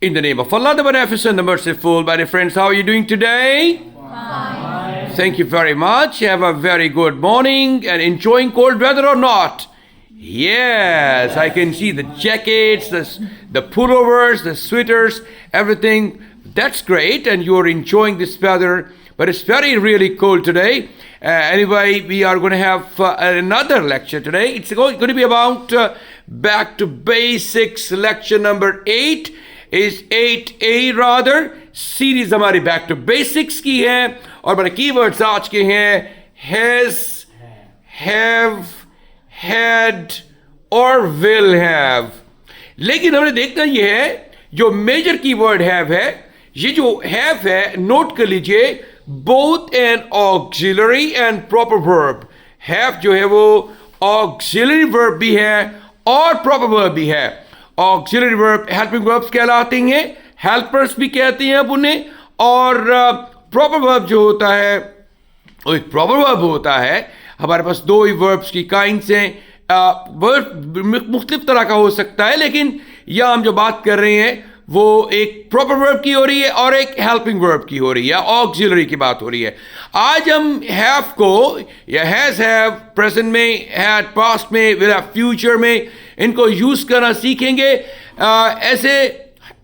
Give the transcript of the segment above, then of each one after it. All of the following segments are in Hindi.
In the name of Allah, the Beneficent, the Merciful. My dear friends, how are you doing today? Fine. Thank you very much. Have a very good morning and enjoying cold weather or not? Yes, I can see the jackets, the pullovers, the sweaters, everything. That's great, and you're enjoying this weather. But it's really cold today. Anyway, we are going to have another lecture today. It's going to be about Back to Basics, lecture number 8. Is 8A rather. Series हमारी बैक टू बेसिक्स की है और बड़े कीवर्ड्स आज के हैं हैज, हैव, हैड और विल हैव। लेकिन हमने देखना ये है जो मेजर कीवर्ड हैव है, ये जो हैव है नोट कर लीजिए, both N auxiliary and proper verb. Have जो है वो ऑक्सिलरी वर्ब भी है और प्रॉपर वर्ब भी है। ऑक्सिलरी वर्ब हेल्पिंग वर्ब्स कहलाते हैं, हेल्पर्स भी कहते हैं आप उन्हें, और प्रॉपर वर्ब जो होता है वो एक प्रॉपर वर्ब होता है। हमारे पास दो ही वर्ब्स की काइंड्स हैं। वर्ब मुख्तलिफ तरह का हो सकता है, लेकिन यह हम जो बात कर रहे हैं वो एक प्रॉपर वर्ब की हो रही है और एक हेल्पिंग वर्ब की हो रही है, ऑक्सिलरी की बात हो रही है। आज हम हैव को या हैज हैव प्रेजेंट में, हैड पास्ट में, विल हैव फ्यूचर में इनको यूज करना सीखेंगे। ऐसे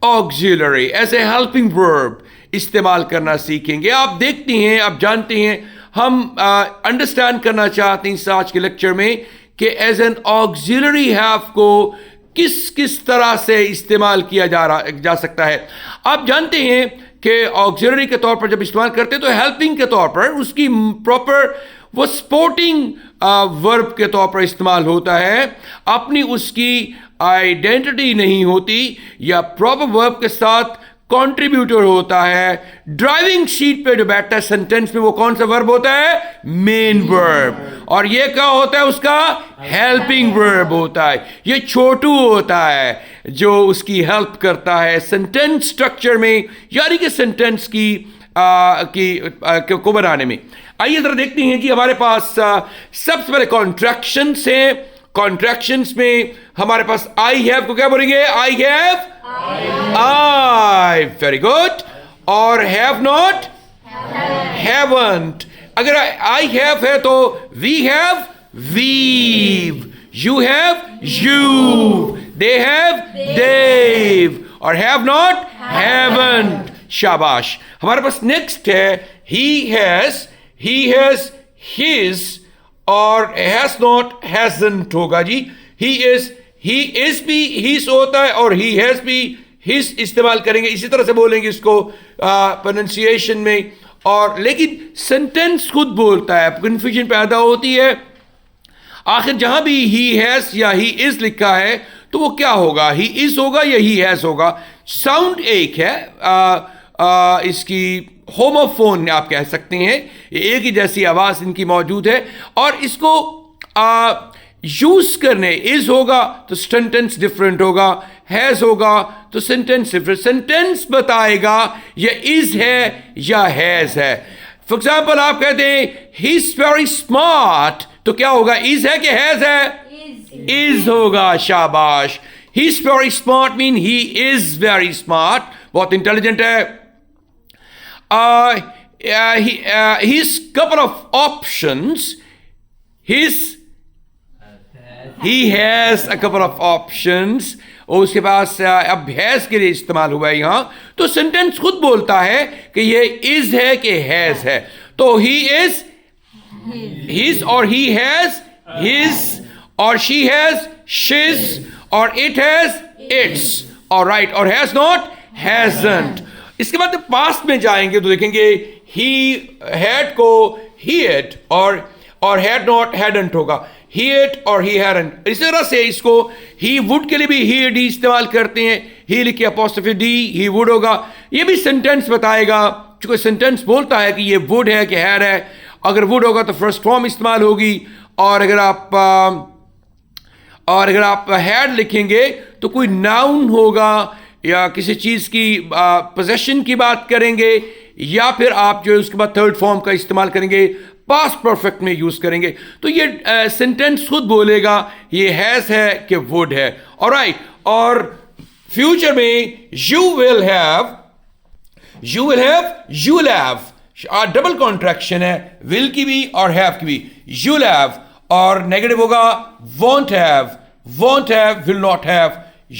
ऑक्सिलरी, ऐसे हेल्पिंग वर्ब इस्तेमाल करना सीखेंगे। आप देखते हैं, आप जानते हैं, हम अंडरस्टैंड करना चाहते हैं इस आज के लेक्चर में कि एज एन ऑक्सिलरी हैव को किस किस तरह से इस्तेमाल किया जा सकता है। आप जानते हैं कि ऑक्सिलरी के तौर पर जब इस्तेमाल करते हैं तो हेल्पिंग के तौर पर उसकी प्रॉपर वो सपोर्टिंग वर्ब के तौर पर इस्तेमाल होता है, अपनी उसकी आइडेंटिटी नहीं होती, या प्रॉपर वर्ब के साथ कंट्रीब्यूटर होता है। ड्राइविंग सीट पे जो बैठता है सेंटेंस में वो कौन सा वर्ब होता है? Main verb. और ये क्या होता है? उसका हेल्पिंग वर्ब होता है। ये छोटू होता है जो उसकी हेल्प करता है सेंटेंस स्ट्रक्चर में, यानी कि सेंटेंस को बनाने में। आइए जरा देखते हैं कि हमारे पास सबसे पहले कॉन्ट्रैक्शंस हैं। कॉन्ट्रैक्शंस में हमारे पास आई हैव को क्या बोलेंगे? I have, I, very good. और हैव नॉट, हैवंट। अगर आई हैव है तो we have, we've, you have, you, they have, they've, और हैव नॉट, हैवंट। शाबाश। हमारे पास नेक्स्ट है ही हैज, हिज, और हैज नॉट, हैजंट होगा जी। ही इज भी हिज होता है और ही हैज भी हिज इस्तेमाल करेंगे। इसी तरह से बोलेंगे इसको प्रोनाउंसिएशन में। और लेकिन सेंटेंस खुद बोलता है, कंफ्यूजन पैदा होती है। आखिर जहां भी ही हैज या ही इज लिखा है तो वो क्या होगा? ही इज होगा या ही हैज होगा? साउंड एक है, इसकी होमोफोन आप कह सकते हैं, एक ही जैसी आवाज इनकी मौजूद है। और इसको यूज करने, इज होगा तो सेंटेंस डिफरेंट होगा, हैज होगा तो सेंटेंस डिफरेंट। सेंटेंस बताएगा ये इज है या हैज है। फॉर एग्जाम्पल आप कहते हैं ही इज वेरी स्मार्ट, तो क्या होगा? इज है कि हैज है? इज होगा। शाबाश। He is very smart mean he is very smart, बहुत इंटेलिजेंट है। His couple of options. He has a couple of options. और उसके पास अब हैज के लिए इस्तेमाल हुआ है यहां, तो सेंटेंस खुद बोलता है कि ये इज है कि हैज है। तो ही इज हिज, और ही हैज हिज, और शी हैज शिज, और इट हैज इट्स, और राइट, और हैज नॉट, हैजंट। इसके बाद पास्ट में जाएंगे तो देखेंगे ही हैड को ही हैड, और हैड नॉट, हैडंट होगा। ही हैड और ही हैडंट। इस तरह से इसको ही वुड के लिए भी ही डी इस्तेमाल करते हैं। ही लिखे अपोस्ट्रोफी डी, ही वुड होगा। ये भी सेंटेंस बताएगा, चूंकि सेंटेंस बोलता है कि ये वुड है कि हैड है। अगर वुड होगा तो फर्स्ट फॉर्म इस्तेमाल होगी, और अगर आप हैड लिखेंगे तो कोई नाउन होगा या किसी चीज की पोजेशन की बात करेंगे, या फिर आप जो है उसके बाद थर्ड फॉर्म का इस्तेमाल करेंगे, पास्ट परफेक्ट में यूज करेंगे। तो ये सेंटेंस खुद बोलेगा ये हैज है कि वुड है। ऑलराइट। और फ्यूचर में you will have, you will have, you will have double contraction है, विल की भी और हैव की भी. You will have और नेगेटिव होगा won't have, won't have, will not have.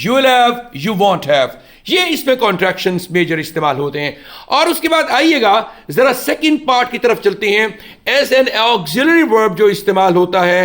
You will have, you won't have. ये इसमें कॉन्ट्रैक्शंस मेजर इस्तेमाल होते हैं. और उसके बाद आइएगा जरा सेकंड पार्ट की तरफ चलते हैं. एज एन ऑक्सिलरी वर्ब जो इस्तेमाल होता है,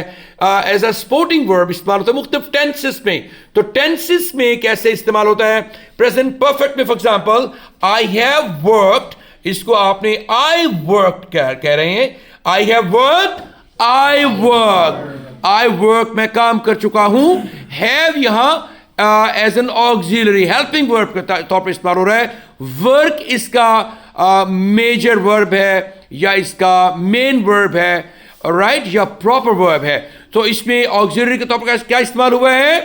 एज अ सपोर्टिंग वर्ब इस्तेमाल होता है मुख्तलिफ टेंसेस में. तो टेंसेस में कैसे इस्तेमाल होता है? प्रेजेंट परफेक्ट में for example I have worked, इसको आपने आई वर्कड कह रहे हैं. I have worked, I work, I work मैं काम कर चुका हूं. हैव यहां as an auxiliary helping verb के तौर पर इस्तेमाल हो रहा है. वर्क इसका मेजर वर्ब है या इसका मेन वर्ब है, राइट, या प्रॉपर वर्ब है. तो इसमें ऑक्सिलरी के तौर पर क्या इस्तेमाल हुआ है?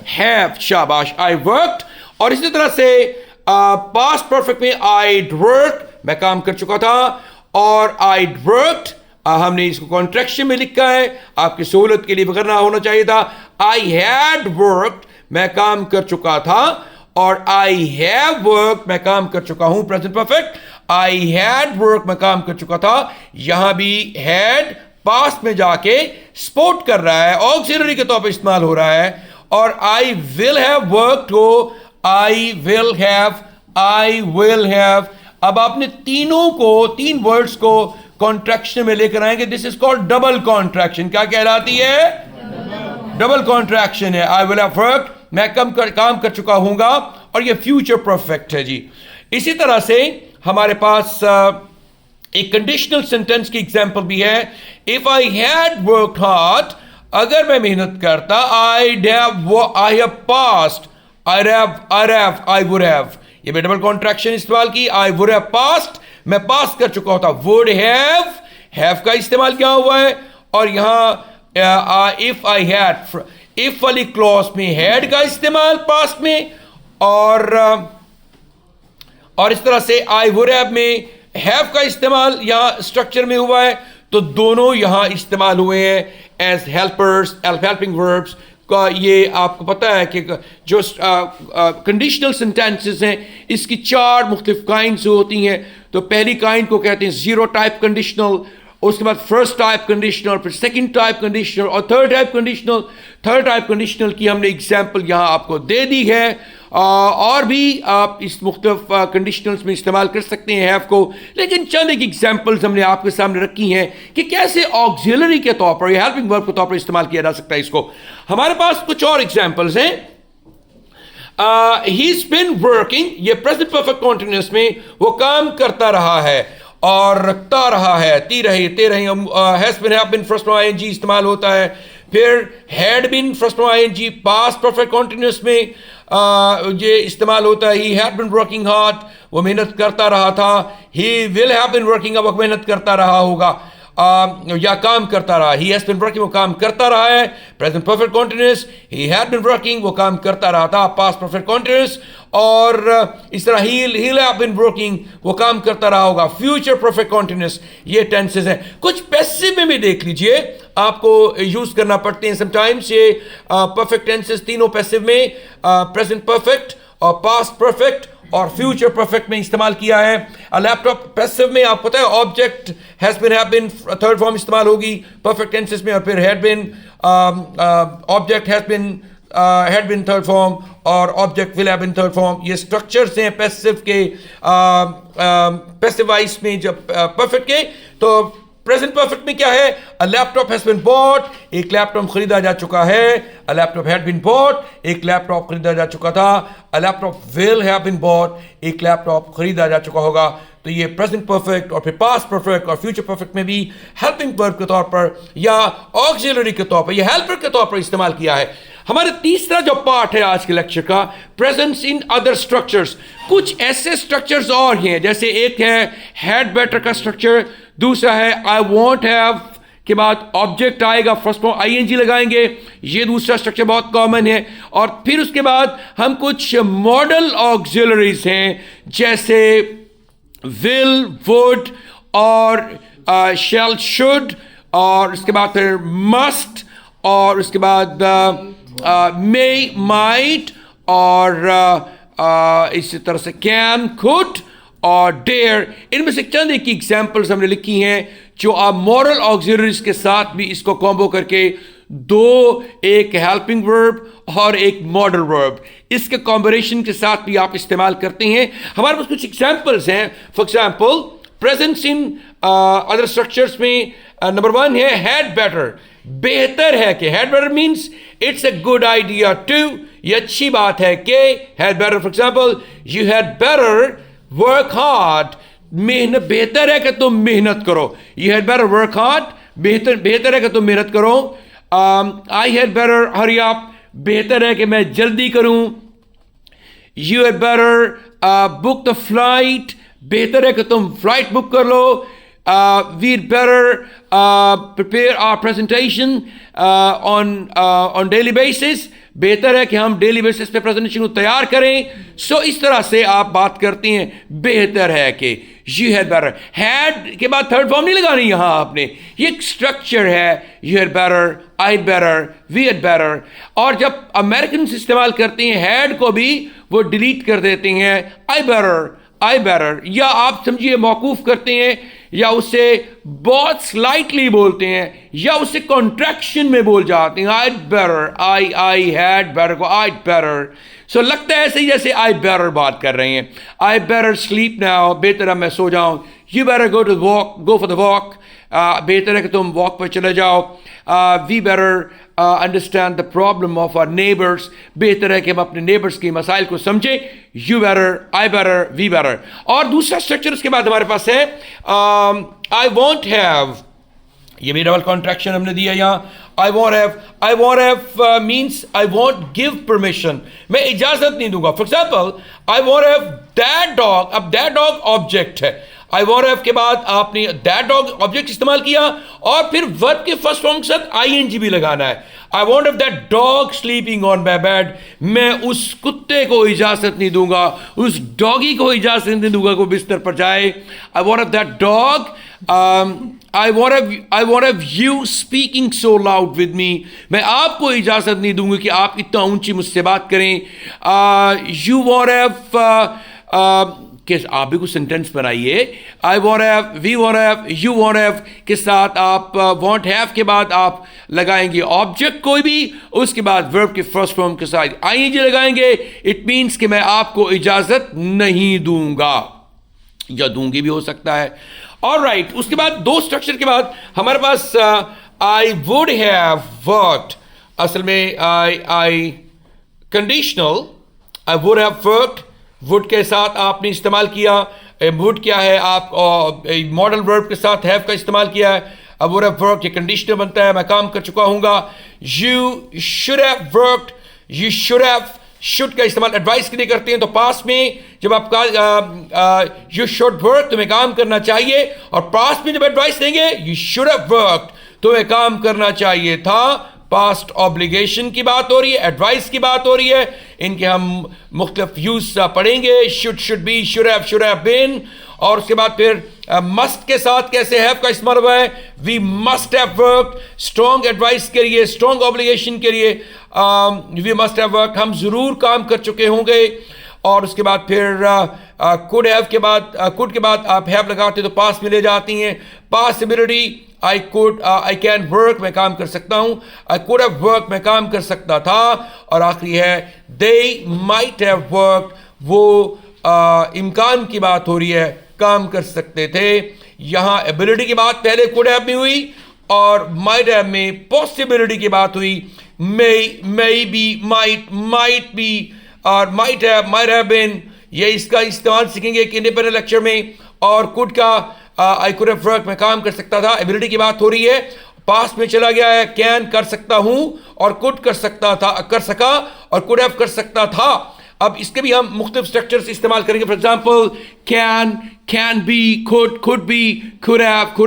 हैव. शाबाश, आई वर्कड. और इसी तरह से पास्ट परफेक्ट में आईड वर्क, मैं काम कर चुका था, और आईड वर्कड हमने इसको कॉन्ट्रैक्शन में लिखा है, आपकी सहूलत के लिए वगैरह होना चाहिए था. आई हैड वर्कड, मैं काम कर चुका था, और आई हैव वर्क, मैं काम कर चुका हूं. Present perfect, I had work, मैं काम कर चुका था. यहां भी हैड पास्ट में जाके सपोर्ट कर रहा है, ऑक्सिलरी के तौर पर इस्तेमाल हो रहा है. और आई विल हैव वर्कड को I will have, I will have. अब आपने तीनों को, तीन वर्ड्स को कॉन्ट्रैक्शन में लेकर आएंगे. This is called double contraction. क्या कहलाती है? डबल कॉन्ट्रैक्शन है. आई विल हैव वर्कड, मैं काम कर चुका हूंगा, और ये फ्यूचर परफेक्ट है जी. इसी तरह से हमारे पास एक कंडीशनल सेंटेंस की एग्जांपल भी है. If I had worked hard, अगर मैं मेहनत करता, I have past, I would have. ये मैं डबल कॉन्ट्रैक्शन इस्तेमाल की. आई वुड हैव पास्ट, मैं पास कर चुका होता. वुड हैव का इस्तेमाल क्या हुआ है? और यहां इफ आई हैड, इफ वाली क्लॉज में हैड का इस्तेमाल पास्ट में, और इस तरह से आई वुड हैव में हैव का इस्तेमाल यहां स्ट्रक्चर में हुआ है. तो दोनों यहां इस्तेमाल हुए हैं एज हेल्पर्स, हेल्पिंग वर्ब्स का. ये आपको पता है कि जो कंडीशनल सेंटेंसेस हैं इसकी चार मुख्तलिफ काइंड्स होती हैं. तो पहली काइंड को कहते हैं जीरो टाइप कंडीशनल, उसके बाद फर्स्ट टाइप कंडीशनल, फिर सेकंड टाइप कंडीशनल और third type conditional. Third type conditional की हमने एग्जांपल यहां आपको दे दी है. और भी आप इस मुख्तलिफ कंडीशनल्स में इस्तेमाल कर सकते हैं हैव को, लेकिन चंद एक एग्जांपल्स हमने आपके सामने रखी हैं कि कैसे ऑक्सिलरी के तौर पर या हेल्पिंग वर्ब के तौर पर इस्तेमाल किया जा सकता है इसको. हमारे पास कुछ और एग्जांपल्स हैं. he's been working, ये प्रेजेंट परफेक्ट कॉन्टिन्यूअस में वो काम करता रहा है और रखता रहा है. ती रही, ते रही. Has been, have been first में आईएनजी इस्तेमाल होता है. फिर हैड बीन फर्स्ट में आईएनजी पास्ट परफेक्ट कॉन्टिन्यूअस में ये इस्तेमाल होता है. He had been working hard, वो मेहनत करता रहा था. He will have been working, अब वो मेहनत करता रहा होगा या काम करता रहा. ही हैज बीन वर्किंग, वो काम करता रहा है. Present perfect continuous, he had been working, वो काम करता रहा था. पास्ट परफेक्ट कॉन्टिन्यूअस, और इस तरह ही हैव बीन वर्किंग, वो काम करता रहा होगा. फ्यूचर परफेक्ट कॉन्टिन्यूअस, ये टेंसेस हैं. कुछ पैसिव में भी देख लीजिए, आपको यूज करना पड़ते हैं समटाइम्स ये परफेक्ट टेंसेस तीनों पैसिव में, प्रेजेंट परफेक्ट और पास्ट परफेक्ट और फ्यूचर परफेक्ट में इस्तेमाल किया है. लैपटॉप पैसिव में आपको पता है object has been, have been third form इस्तेमाल होगी परफेक्ट टेंसेस में, और फिर had been, object has been, had been third form, और object will have been third form. ये स्ट्रक्चर्स हैं पैसिव के, पैसिव वॉइस में जब परफेक्ट के. तो प्रेजेंट परफेक्ट में क्या है? A laptop has been bought, एक लैपटॉप खरीदा जा चुका है. A laptop had been bought, एक लैपटॉप खरीदा जा चुका था. A laptop will have been bought, एक लैपटॉप खरीदा जा चुका होगा. तो ये प्रेजेंट परफेक्ट और फिर पास्ट परफेक्ट और फ्यूचर परफेक्ट में भी हेल्पिंग वर्ब के तौर पर या ऑक्सिलरी के तौर पर या हेल्पर के तौर पर इस्तेमाल किया है. हमारे तीसरा जो पार्ट है आज के लेक्चर का, प्रेजेंस इन अदर स्ट्रक्चर्स. कुछ ऐसे स्ट्रक्चर्स और हैं, जैसे एक है हैड बेटर का स्ट्रक्चर, दूसरा है आई वॉन्ट हैव के बाद ऑब्जेक्ट आएगा, फर्स्ट में आईएनजी लगाएंगे. ये दूसरा स्ट्रक्चर बहुत कॉमन है. और फिर उसके बाद हम कुछ मॉडल ऑक्सिलरीज हैं, जैसे विल, वुड और शैल, शुड, और उसके बाद फिर मस्ट, और उसके बाद मे, माइट और इसी तरह से कैन, कुड और डेयर, इनमें से चंद एक एग्जाम्पल्स हमने लिखी हैं जो आप मॉरल ऑक्सिलरीज के साथ भी इसको कॉम्बो करके दो, एक हेल्पिंग वर्ब और एक मॉडल वर्ब, इसके कॉम्बिनेशन के साथ भी आप इस्तेमाल करते हैं. हमारे पास कुछ एग्जाम्पल्स हैं. For example presence in other structures में नंबर 1 है हैड बेटर, बेहतर है कि. Had better means it's a good idea to, ये अच्छी बात है कि. Had better for example you had better work hard, मेहनत, बेहतर है कि तुम मेहनत करो. You had better work hard, बेहतर है कि तुम मेहनत करो. I had better hurry up, बेहतर है कि मैं जल्दी करूं. You had better book the flight, बेहतर है कि तुम फ्लाइट बुक कर लो. we'd better prepare our presentation on daily basis, बेहतर है कि हम डेली बेसिस पे प्रेजेंटेशन को तैयार करें. सो इस तरह से आप बात करते हैं, बेहतर है कि. यू हैड बेटर, हैड के बाद थर्ड फॉर्म नहीं लगानी यहां आपने, ये एक स्ट्रक्चर है. You had better, I had better, we had better. और जब अमेरिकन इस्तेमाल करते हैं हैड को भी वो डिलीट कर देते हैं. आई बेटर, या आप समझिए मौकूफ करते हैं या उससे बहुत स्लाइटली बोलते हैं या उससे कॉन्ट्रैक्शन में बोल जाते हैं. I better, I had better को आई बेटर. सो लगता है ऐसे ही जैसे आई बेटर बात कर रहे हैं. आई बेटर स्लीप नाउ, बेहतर है मैं सो जाऊं. You better go for the walk, बेहतर है कि तुम वॉक पर चले जाओ. We better understand the problem of our neighbours, बेहतर है कि हम अपने नेबर्स के मसाइल को समझें. You better, I better, we better. और दूसरा स्ट्रक्चर उसके बाद हमारे पास है आई वॉन्ट हैव, ये भी डबल कॉन्ट्रैक्शन हमने दिया यहाँ. आई want have means I want give permission, मैं इजाजत नहीं दूंगा. For example I want have that dog, अब दैट डॉग ऑब्जेक्ट है. आई वॉन्ट हैव के बाद आपने दैट डॉग ऑब्जेक्ट इस्तेमाल किया और फिर वर्ब के फर्स्ट फॉर्म के साथ आईएनजी भी लगाना है. आई want have that dog sleeping on my bed, मैं उस कुत्ते को इजाजत नहीं दूंगा, उस डॉगी को इजाजत नहीं दूंगा को बिस्तर पर जाए. आई want have that dog. I want have you speaking so loud with me, मैं आपको इजाजत नहीं दूंगी कि आप इतना ऊंची मुझसे बात करें. You want have कि आप भी कुछ सेंटेंस बनाइए. I want have, we want have, you want have के साथ आप वॉन्ट हैव के बाद आप लगाएंगे ऑब्जेक्ट कोई भी, उसके बाद वर्ब के फर्स्ट फॉर्म के साथ आईएनजी लगाएंगे. इट मीन्स कि मैं आपको इजाजत नहीं दूंगा या दूंगी भी हो सकता है. ऑलराइट, उसके बाद दो स्ट्रक्चर के बाद हमारे पास आई वुड हैव वर्कड, असल में I conditional, I would have worked, would के साथ आपने इस्तेमाल किया. वुड क्या है, आप मॉडल वर्ब के साथ हैव का इस्तेमाल किया है. अब वुड हैव वर्कड ये कंडीशनल बनता है, मैं काम कर चुका हूँगा. You should have worked, you should have, should का इस्तेमाल एडवाइस के लिए करते हैं. तो पास में जब आप यू शुड वर्क, तुम्हें काम करना चाहिए, और पास में जब एडवाइस देंगे यू शुड हैव वर्कड, तुम्हें काम करना चाहिए था. पास्ट ऑब्लिगेशन की बात हो रही है, एडवाइस की बात हो रही है. इनके हम मुख्तलिफ यूज पढ़ेंगे. Should be, should have been. और उसके बाद फिर मस्ट के साथ कैसे हैव का इस्तेमाल हुआ है. We must have work, strong advice के लिए, स्ट्रॉन्ग ऑब्लिगेशन के लिए वी मस्ट हैव वर्क, हम जरूर काम कर चुके होंगे. और उसके बाद फिर कुड हैव के बाद, कुड के बाद आप हैव लगाते तो पास में ले जाती हैं. पॉसिबिलिटी, आई कैन वर्क, मैं काम कर सकता हूं. आई कुड हैव वर्क, मैं काम कर सकता था. और आखिरी है दे माइट हैव वर्क, वो इम्कान की बात हो रही है, काम कर सकते थे. यहां एबिलिटी की बात पहले कुड हैव में हुई और माइट हैव में पॉसिबिलिटी की बात हुई. मे बी, माइट बी और माइट हैव बीन, ये इसका इस्तेमाल सीखेंगे कि इंडिपेंडेंट लेक्चर में. और कुड का आई कुड हैव वर्क, मैं काम कर सकता था, एबिलिटी की बात हो रही है. पास्ट में चला गया है, कैन कर सकता हूं और कुड कर सकता था, कर सका, और कुड हैव कर सकता था. अब इसके भी हम मुख्तलिफ स्ट्रक्चर्स इस्तेमाल करेंगे. For example can be, could be, could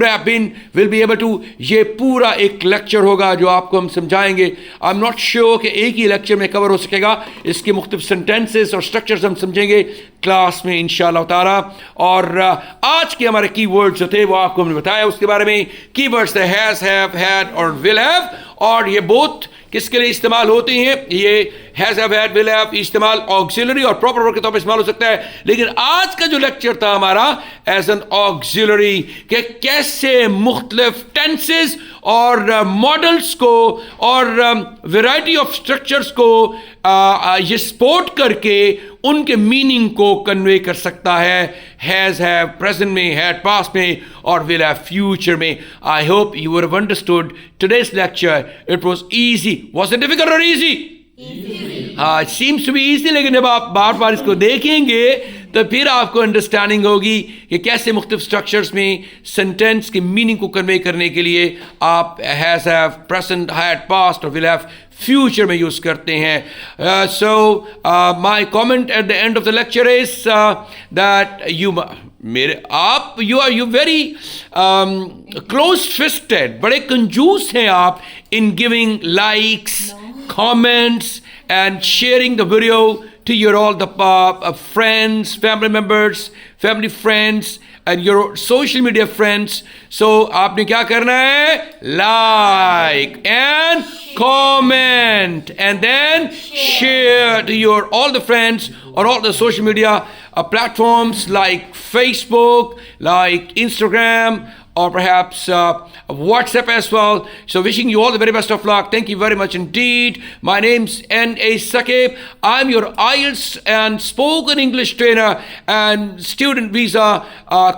have been, will be able to. ये पूरा एक लेक्चर होगा जो आपको हम समझाएंगे. आई एम नॉट श्योर कि एक ही लेक्चर में कवर हो सकेगा. इसके मुख्तलिफ सेंटेंसेस और स्ट्रक्चर्स हम समझेंगे क्लास में इंशाअल्लाह ताला. और आज के हमारे की वर्ड्स जो थे वो आपको हमने बताया उसके बारे में. की वर्ड्स थे हैज़, हैव, हैड और विल हैव. और ये बोथ किसके लिए इस्तेमाल होते हैं? ये has have had will have इस्तेमाल ऑक्सिलरी और प्रॉपर वर्ब के तौर पर इस्तेमाल हो सकता है, लेकिन आज का जो लेक्चर था हमारा एज एन ऑक्सिलरी कि कैसे मुख्तलिफ टेंसेस और मॉडल्स को और वैरायटी ऑफ स्ट्रक्चर्स को ये सपोर्ट करके उनके मीनिंग को कन्वे कर सकता है, हैज़ हैव प्रेजेंट में, हैड पास्ट में और विल हैव फ्यूचर में. I hope you would have understood today's lecture. It was easy. Was it difficult और इजी? हाँ, it seems to be easy, लेकिन जब आप बार बार इसको देखेंगे तो फिर आपको अंडरस्टैंडिंग होगी कि कैसे मुख्तलिफ स्ट्रक्चर्स में सेंटेंस के मीनिंग को कन्वे करने के लिए आप has have, present, had, past और विल हैव फ्यूचर में यूज करते हैं. So my comment at the end of the lecture is that you are very close fisted, बड़े कंजूस हैं आप in giving likes, comments and sharing the video to your all the friends, family members, family friends and your social media friends. So आपने क्या करना है? Like and comment and then share to your all the friends or all the social media platforms like Facebook, like Instagram, or perhaps WhatsApp as well. So wishing you all the very best of luck. Thank you very much indeed. My name's NA Saqib. I'm your IELTS and spoken English trainer and student visa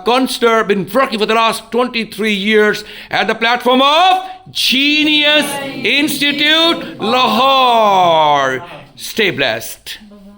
counselor. Been working for the last 23 years at the platform of Genius Institute Lahore. Stay blessed.